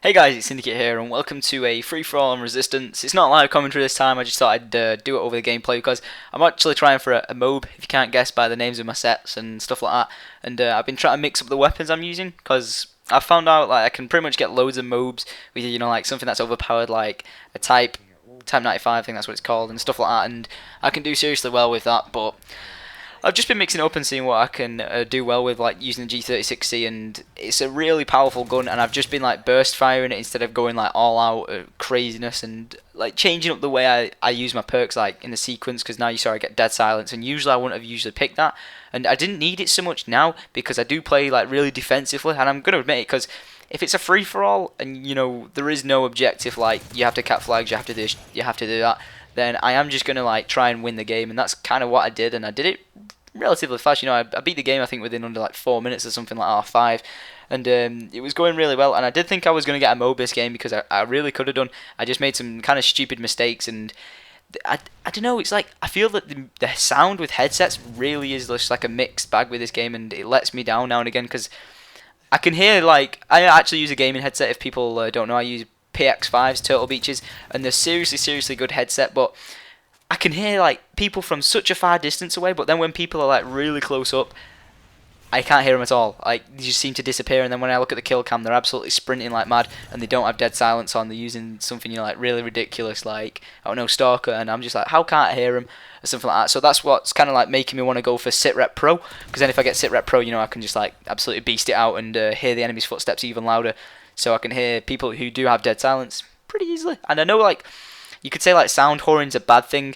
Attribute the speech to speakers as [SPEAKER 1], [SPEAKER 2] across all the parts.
[SPEAKER 1] Hey guys, it's Syndicate here, and welcome to a free-for-all on Resistance. It's not live commentary this time, I just thought I'd do it over the gameplay because I'm actually trying for a MW, if you can't guess by the names of my sets and stuff like that. And I've been trying to mix up the weapons I'm using because I found out like I can pretty much get loads of MWs with like something that's overpowered, like a Type 95, I think that's what it's called, and stuff like that. And I can do seriously well with that, but I've just been mixing it up and seeing what I can do well with, like using the G36C, and it's a really powerful gun. And I've just been like burst firing it instead of going like all out craziness, and like changing up the way I use my perks like in the sequence. Because now you saw I get dead silence, and usually I wouldn't have usually picked that, and I didn't need it so much now because I do play like really defensively, and I'm gonna admit it because if it's a free for all and there is no objective like you have to cap flags, you have to do this, you have to do that, then I am just gonna like try and win the game, and that's kind of what I did, and I did it relatively fast. I beat the game I think within under like 4 minutes or something like R5, and it was going really well. And I did think I was going to get a MW this game because I really could have done. I just made some kind of stupid mistakes, and I don't know. It's like I feel that the sound with headsets really is just like a mixed bag with this game, and it lets me down now and again because I can hear like I actually use a gaming headset. If people don't know, I use PX5's Turtle Beaches, and they're seriously good headset, but I can hear like people from such a far distance away, but then when people are like really close up, I can't hear them at all. Like they just seem to disappear, and then when I look at the kill cam, they're absolutely sprinting like mad, and they don't have dead silence on. They're using something like really ridiculous, like I don't know, Stalker, and I'm just like, how can't I hear them or something like that. So that's what's kind of like making me want to go for Sitrep Pro, because then if I get Sitrep Pro, I can just like absolutely beast it out and hear the enemy's footsteps even louder, so I can hear people who do have dead silence pretty easily. And I know like you could say like sound whoring's a bad thing,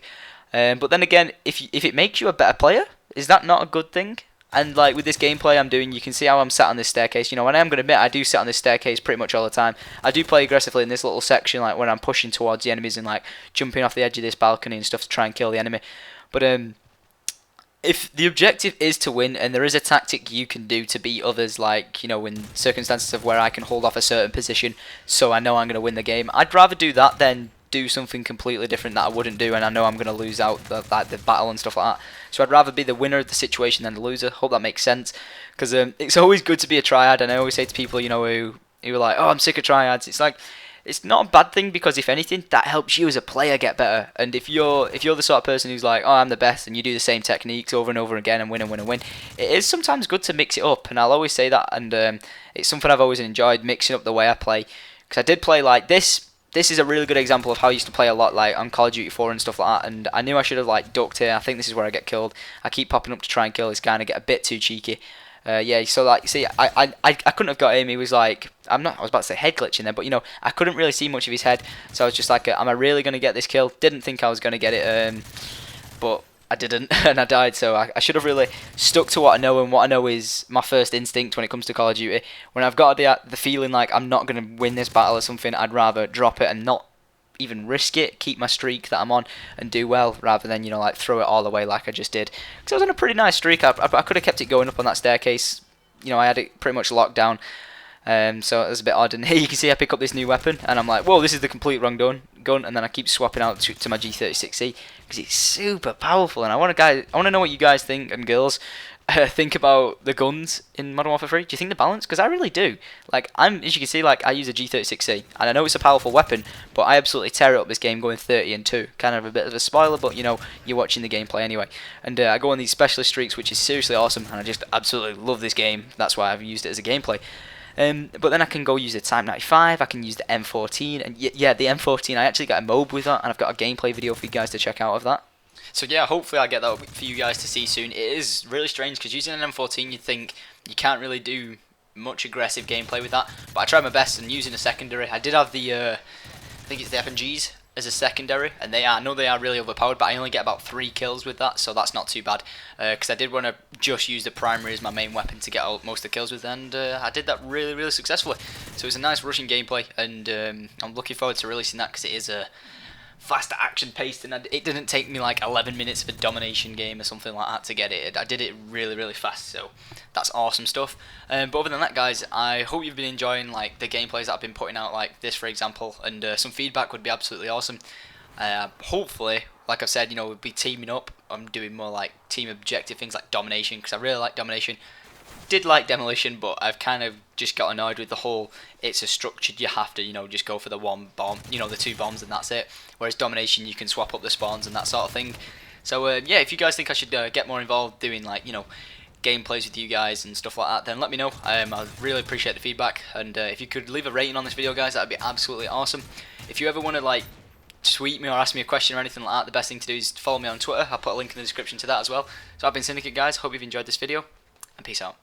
[SPEAKER 1] but then again, if it makes you a better player, is that not a good thing? And like with this gameplay I'm doing, you can see how I'm sat on this staircase. And I am going to admit I do sit on this staircase pretty much all the time. I do play aggressively in this little section, like when I'm pushing towards the enemies and like jumping off the edge of this balcony and stuff to try and kill the enemy. But if the objective is to win, and there is a tactic you can do to beat others, like in circumstances of where I can hold off a certain position, so I know I'm going to win the game, I'd rather do that than do something completely different that I wouldn't do, and I know I'm going to lose out the battle and stuff like that. So I'd rather be the winner of the situation than the loser. Hope that makes sense, because it's always good to be a triad, and I always say to people who are like, oh, I'm sick of triads, it's like it's not a bad thing, because if anything that helps you as a player get better. And if you're the sort of person who's like, oh, I'm the best, and you do the same techniques over and over again and win and win and win, it is sometimes good to mix it up, and I'll always say that. And it's something I've always enjoyed, mixing up the way I play, because I did play like this. This is a really good example of how I used to play a lot like on Call of Duty 4 and stuff like that, and I knew I should have like ducked here. I think this is where I get killed. I keep popping up to try and kill this guy, and I get a bit too cheeky. Yeah, so like, see, I couldn't have got him. He was like, I was about to say head glitching there, but I couldn't really see much of his head, so I was just like, am I really going to get this kill? Didn't think I was going to get it, but I didn't, and I died. So I should have really stuck to what I know, and what I know is my first instinct when it comes to Call of Duty. When I've got the feeling like I'm not going to win this battle or something, I'd rather drop it and not even risk it, keep my streak that I'm on and do well, rather than like throw it all away like I just did. Because I was on a pretty nice streak. I could have kept it going up on that staircase. I had it pretty much locked down. So it was a bit odd, and here you can see I pick up this new weapon, and I'm like, whoa, this is the complete wrong gun, and then I keep swapping out to my G36C because it's super powerful, and I want to know what you guys think, and girls think about the guns in Modern Warfare 3. Do you think they're balanced? Because I really do. Like as you can see, like I use a G36C, and I know it's a powerful weapon, but I absolutely tear it up this game going 30-2. Kind of a bit of a spoiler, but you're watching the gameplay anyway. And I go on these specialist streaks, which is seriously awesome, and I just absolutely love this game. That's why I've used it as a gameplay. But then I can go use the Type 95, I can use the M14, and yeah, the M14, I actually got a MW with that, and I've got a gameplay video for you guys to check out of that. So yeah, hopefully I get that for you guys to see soon. It is really strange, because using an M14, you'd think you can't really do much aggressive gameplay with that, but I tried my best, and using a secondary, I did have the, I think it's the FNGs as a secondary, and I know they are really overpowered, but I only get about 3 kills with that, so that's not too bad, because I did want to just use the primary as my main weapon to get most of the kills with, and I did that really successfully. So it's a nice rushing gameplay, and I'm looking forward to releasing that, because it is a faster action paced, and it didn't take me like 11 minutes of a domination game or something like that to get it. I did it really fast, so that's awesome stuff. But other than that, guys, I hope you've been enjoying like the gameplays that I've been putting out, like this for example, and some feedback would be absolutely awesome. Hopefully, like I've said, we'll be teaming up. I'm doing more like team objective things like domination, because I really like domination. did like Demolition, but I've kind of just got annoyed with the whole, it's a structured, you have to, just go for the one bomb, the 2 bombs and that's it. Whereas Domination, you can swap up the spawns and that sort of thing. So yeah, if you guys think I should get more involved doing like, gameplays with you guys and stuff like that, then let me know. I really appreciate the feedback, and if you could leave a rating on this video, guys, that'd be absolutely awesome. If you ever want to like tweet me or ask me a question or anything like that, the best thing to do is follow me on Twitter. I'll put a link in the description to that as well. So I've been Syndicate, guys. Hope you've enjoyed this video, and peace out.